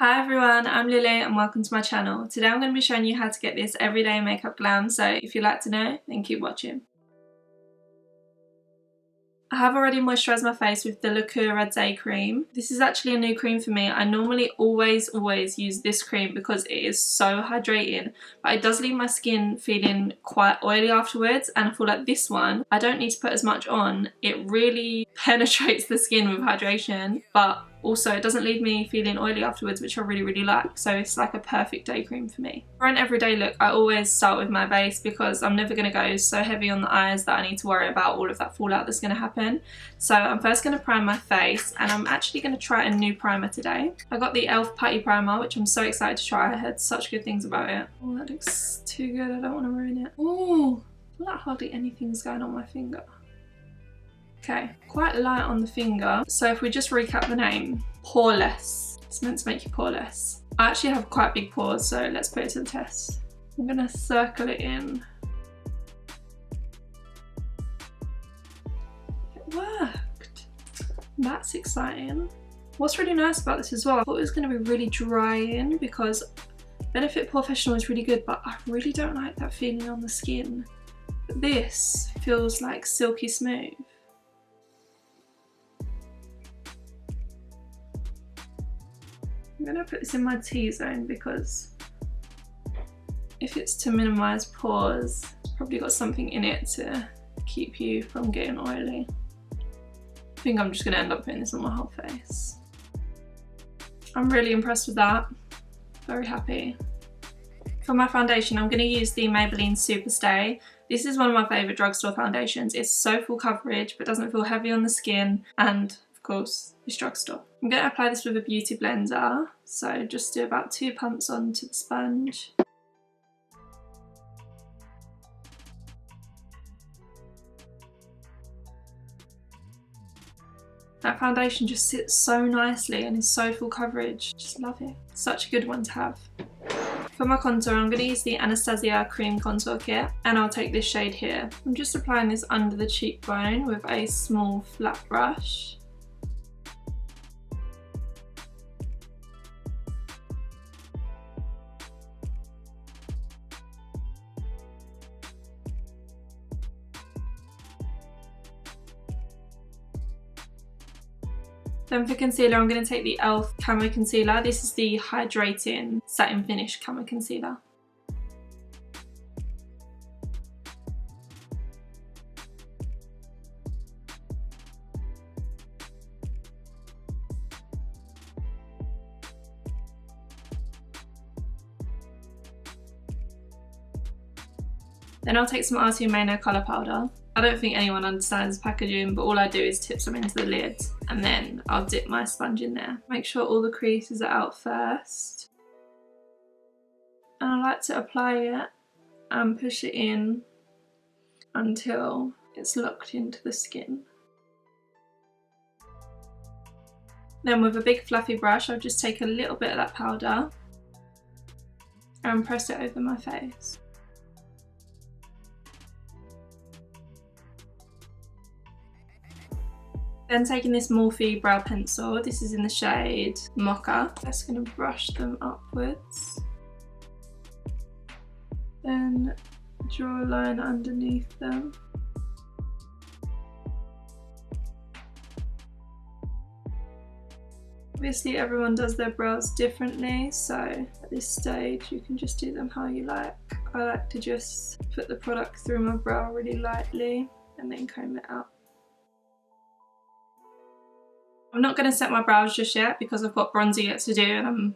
Hi everyone, I'm Lily and welcome to my channel. Today I'm going to be showing you how to get this everyday makeup glam, so if you'd like to know, then keep watching. I have already moisturised my face with the Lacura Day cream. This is actually a new cream for me. I normally always use this cream because it is so hydrating, but it does leave my skin feeling quite oily afterwards, and I feel like this one, I don't need to put as much on. It really penetrates the skin with hydration, but also it doesn't leave me feeling oily afterwards, which I really like, so it's like a perfect day cream for me. For an everyday look, I always start with my base because I'm never going to go so heavy on the eyes that I need to worry about all of that fallout that's going to happen. So I'm first going to prime my face, and I'm actually going to try a new primer today. I got the e.l.f. Putty Primer, which I'm so excited to try. I heard such good things about it. Oh, that looks too good. I don't want to ruin it. Oh, I feel like hardly anything's going on my finger. Okay, quite light on the finger. So if we just recap the name, poreless. It's meant to make you poreless. I actually have quite big pores, so let's put it to the test. I'm gonna circle it in. It worked. That's exciting. What's really nice about this as well, I thought it was gonna be really drying because Benefit Professional is really good, but I really don't like that feeling on the skin. But this feels like silky smooth. I'm going to put this in my T-zone because if it's to minimise pores, it's probably got something in it to keep you from getting oily. I think I'm just going to end up putting this on my whole face. I'm really impressed with that. Very happy. For my foundation, I'm going to use the Maybelline Superstay. This is one of my favourite drugstore foundations. It's so full coverage but doesn't feel heavy on the skin, and of course it's drugstore. I'm going to apply this with a beauty blender, so just do about 2 pumps onto the sponge. That foundation just sits so nicely and is so full coverage. Just love it. Such a good one to have. For my contour, I'm going to use the Anastasia Cream Contour Kit, and I'll take this shade here. I'm just applying this under the cheekbone with a small flat brush. Then for concealer, I'm going to take the e.l.f. Camo Concealer. This is the Hydrating Satin Finish Camo Concealer. Then I'll take some R2 Mano colour powder. I don't think anyone understands packaging, but all I do is tip some into the lid and then I'll dip my sponge in there. Make sure all the creases are out first. And I like to apply it and push it in until it's locked into the skin. Then with a big fluffy brush, I'll just take a little bit of that powder and press it over my face. Then taking this Morphe brow pencil, this is in the shade Mocha. Just going to brush them upwards. Then draw a line underneath them. Obviously everyone does their brows differently, so at this stage you can just do them how you like. I like to just put the product through my brow really lightly and then comb it out. I'm not going to set my brows just yet because I've got bronzer yet to do, and I'm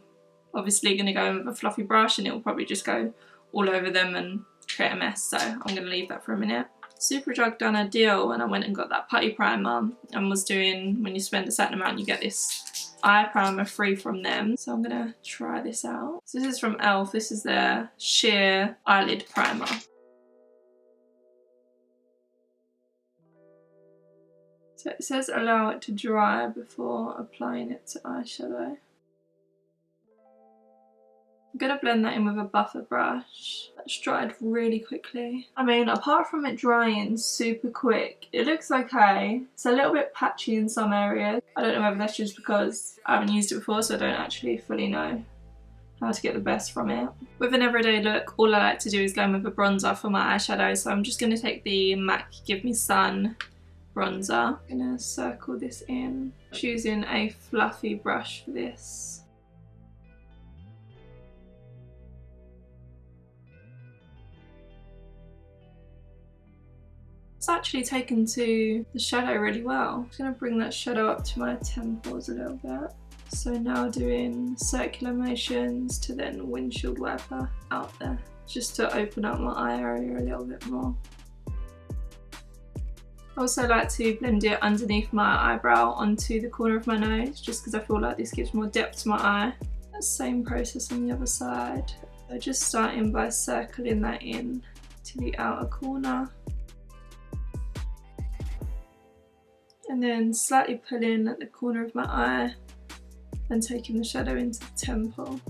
obviously going to go in with a fluffy brush and it will probably just go all over them and create a mess, so I'm going to leave that for a minute. Superdrug done a deal when I went and got that putty primer and was doing, when you spend a certain amount you get this eye primer free from them, so I'm going to try this out. So this is from e.l.f. This is their sheer eyelid primer. So it says allow it to dry before applying it to eyeshadow. I'm going to blend that in with a buffer brush. That's dried really quickly. I mean, apart from it drying super quick, it looks okay. It's a little bit patchy in some areas. I don't know whether that's just because I haven't used it before, so I don't actually fully know how to get the best from it. With an everyday look, all I like to do is go in with a bronzer for my eyeshadow, so I'm just going to take the MAC Give Me Sun bronzer. I'm going to circle this in. I'm using a fluffy brush for this. It's actually taken to the shadow really well. I'm just going to bring that shadow up to my temples a little bit. So now doing circular motions to then windshield wiper out there, just to open up my eye area a little bit more. I also like to blend it underneath my eyebrow onto the corner of my nose, just because I feel like this gives more depth to my eye. Same process on the other side. So just starting by circling that in to the outer corner. And then slightly pulling at the corner of my eye and taking the shadow into the temple.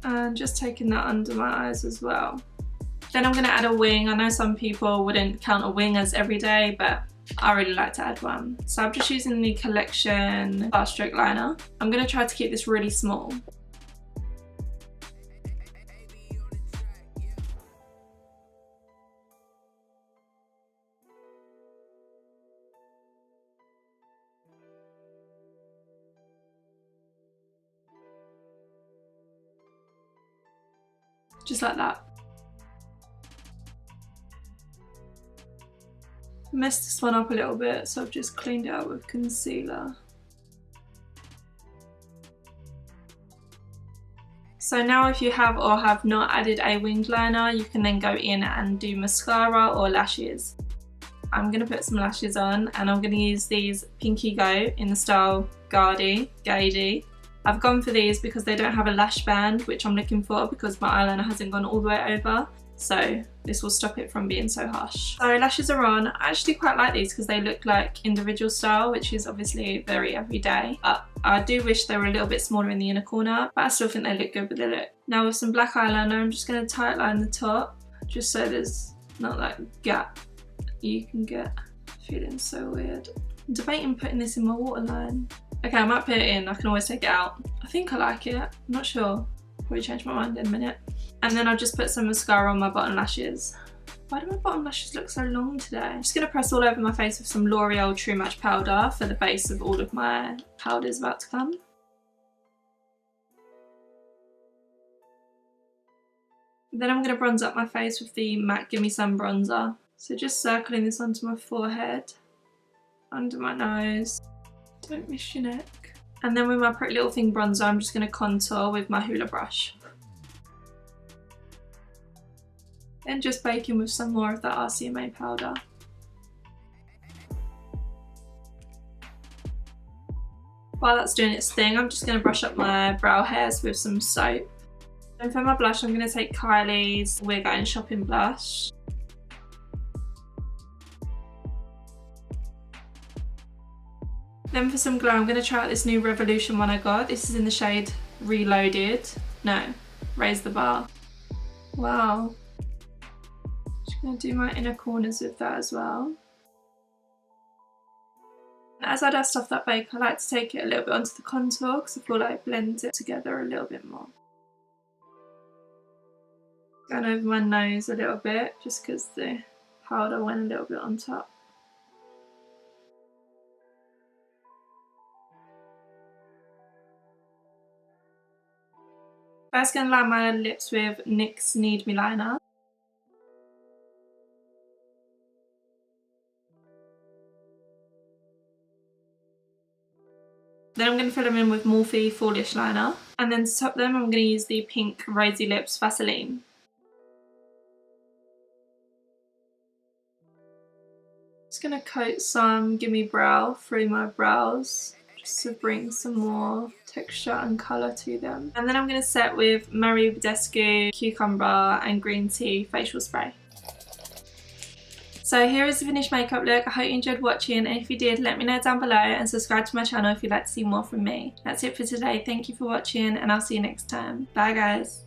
And just taking that under my eyes as well. Then I'm going to add a wing. I know some people wouldn't count a wing as everyday, but I really like to add one. So I'm just using the Collection Fast Stroke Liner. I'm going to try to keep this really small. Just like that. Messed this one up a little bit, so I've just cleaned it out with concealer. So now if you have or have not added a winged liner, you can then go in and do mascara or lashes. I'm going to put some lashes on, and I'm going to use these Pinky Go in the style Gady. I've gone for these because they don't have a lash band, which I'm looking for because my eyeliner hasn't gone all the way over. So this will stop it from being so harsh. So lashes are on. I actually quite like these because they look like individual style, which is obviously very everyday. But I do wish they were a little bit smaller in the inner corner, but I still think they look good with the look. Now with some black eyeliner, I'm just going to tight line the top, just so there's not that gap you can get. Feeling so weird. I'm debating putting this in my waterline. Okay, I might put it in, I can always take it out. I think I like it, I'm not sure. Probably change my mind in a minute. And then I'll just put some mascara on my bottom lashes. Why do my bottom lashes look so long today? I'm just going to press all over my face with some L'Oreal True Match powder for the base of all of my powders about to come. Then I'm going to bronze up my face with the MAC Gimme Sun bronzer. So just circling this onto my forehead, under my nose. Don't miss your neck. And then with my Pretty Little Thing bronzer, I'm just going to contour with my Hoola brush. Then just bake in with some more of that RCMA powder. While that's doing its thing, I'm just going to brush up my brow hairs with some soap. And for my blush, I'm going to take Kylie's We're Going Shopping blush. Then for some glow, I'm going to try out this new Revolution one I got. This is in the shade Reloaded. No, Raise the Bar. Wow. Just going to do my inner corners with that as well. And as I dust off that bake, I like to take it a little bit onto the contour because I feel like it blends it together a little bit more. Going over my nose a little bit just because the powder went a little bit on top. First, going to line my lips with NYX Need Me liner. Then I'm going to fill them in with Morphe Foolish liner. And then to top them, I'm going to use the pink Rosy Lips Vaseline. Just going to coat some Gimme Brow through my brows, just to bring some more texture and colour to them. And then I'm going to set with Marie Badescu Cucumber and Green Tea Facial Spray. So here is the finished makeup look. I hope you enjoyed watching, and if you did, let me know down below and subscribe to my channel if you'd like to see more from me. That's it for today. Thank you for watching, and I'll see you next time. Bye guys.